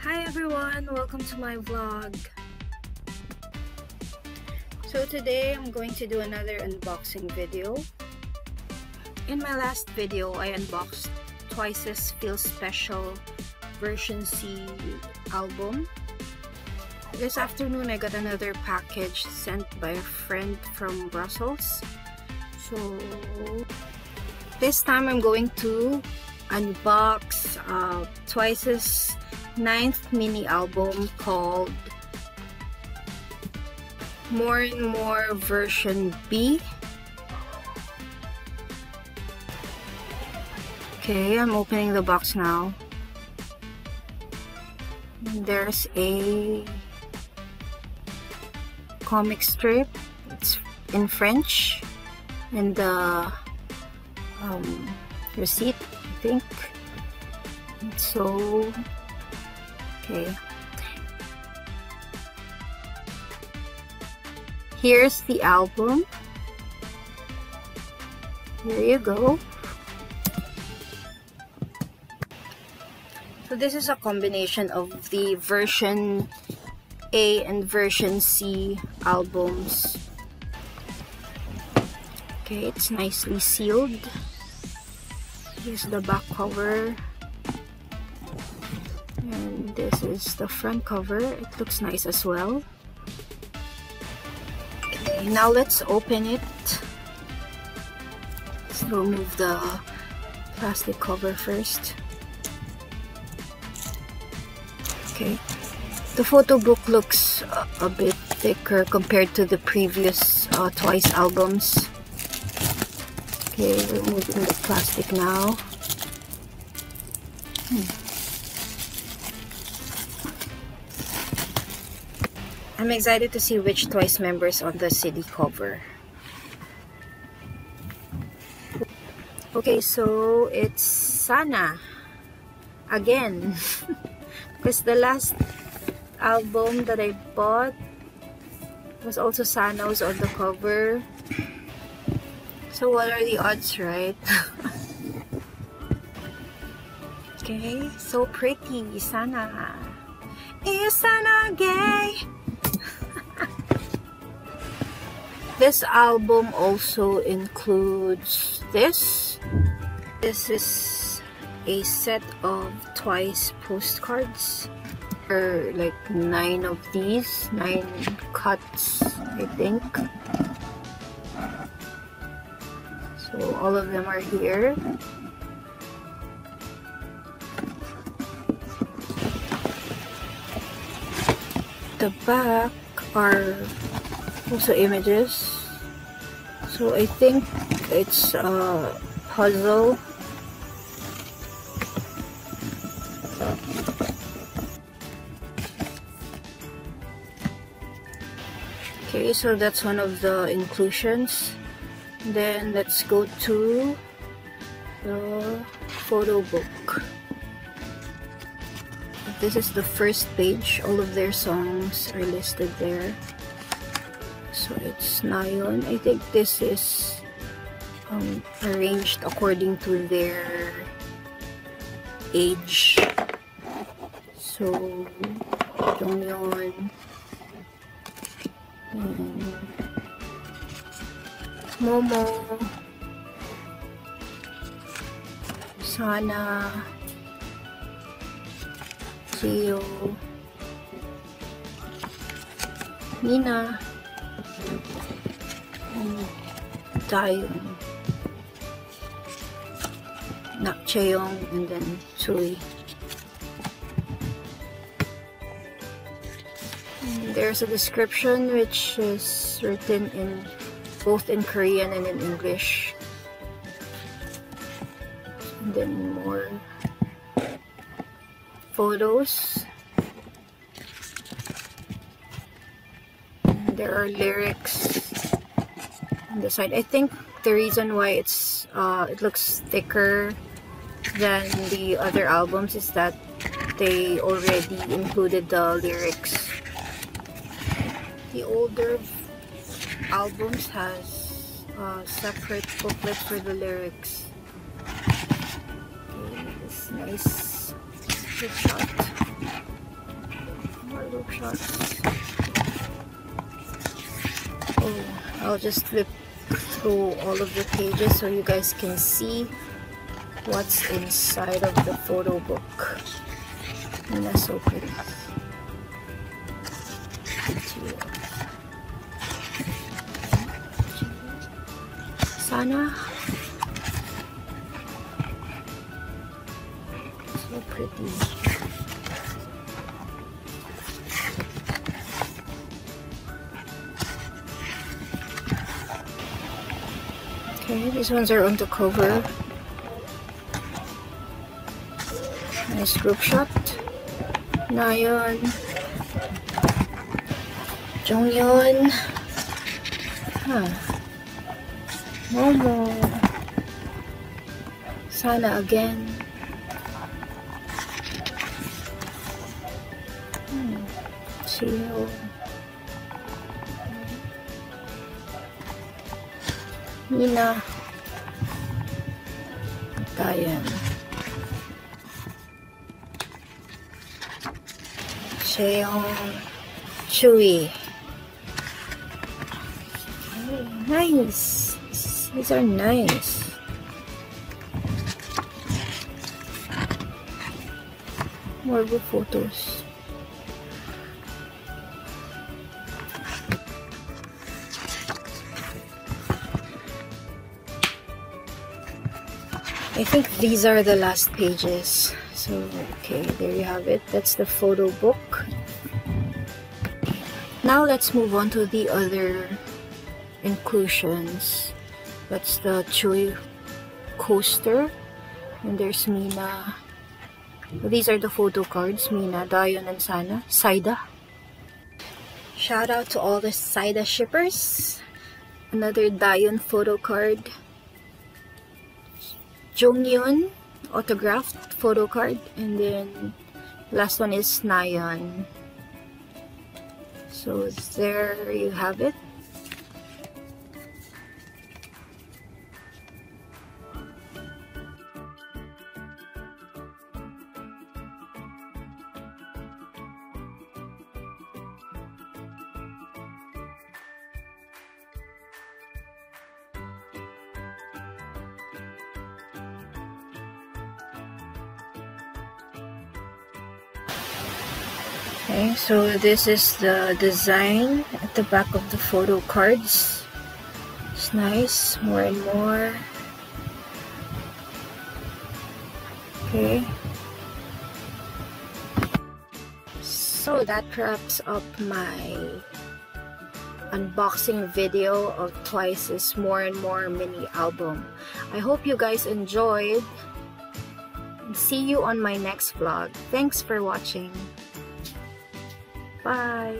Hi everyone, welcome to my vlog. So today I'm going to do another unboxing video. In my last video, I unboxed Twice's Feel Special version C album. This afternoon I got another package sent by a friend from Brussels. So this time I'm going to unbox Twice's 9th mini album called More and More version B. Okay, I'm opening the box now. There's a comic strip. It's in French, and the receipt, I think. So okay, here's the album. Here you go. So this is a combination of the version A and version C albums. Okay, it's nicely sealed. Here's the back cover. And this is the front cover. It looks nice as well. Okay, now let's open it. Let's remove the plastic cover first. Okay, the photo book looks a bit thicker compared to the previous Twice albums. Okay, removing the plastic now. I'm excited to see which Twice members on the CD cover. Okay, so it's Sana again. Because the last album that I bought was also Sana was on the cover. So what are the odds, right? Okay, so pretty. Sana. Is Sana gay? This album also includes this. This is a set of Twice postcards. There are like 9 of these, 9 cuts, I think. So all of them are here. The back are also images. So I think it's a puzzle. Okay, so that's one of the inclusions. Then let's go to the photo book. This is the first page. All of their songs are listed there. So it's Nayon. I think this is arranged according to their age. So Jonghyun, Momo, Sana, Gio, Nina, Taeyeon, Cheong, and then Sui. There's a description which is written in both in Korean and in English. And then more photos. And there are lyrics on the side. I think the reason why it looks thicker than the other albums is that they already included the lyrics. The older albums has separate booklets for the lyrics. Okay, this nice shot. photo shots. Oh, I'll just flip through all of the pages so you guys can see what's inside of the photo book. And that's so pretty. Sana. So pretty. Okay, these ones are on the cover. Nice group shot. Nayeon, Jonghyun, Momo, Sana again, Chiyo, Mina, Dayan, Cheong, Chewy. Nice. These are nice. More good photos. I think these are the last pages. So, okay, there you have it. That's the photo book. Now let's move on to the other inclusions. That's the Chewy coaster. And there's Mina. These are the photo cards. Mina, Dayeon, and Sana. Saida. Shout out to all the Saida shippers. Another Dayeon photo card. Jonghyun autographed photo card, and then last one is Nayeon. So there you have it. Okay, so this is the design at the back of the photo cards. It's nice, more and more. Okay. So that wraps up my unboxing video of Twice's More and More mini album. I hope you guys enjoyed. See you on my next vlog. Thanks for watching. Bye.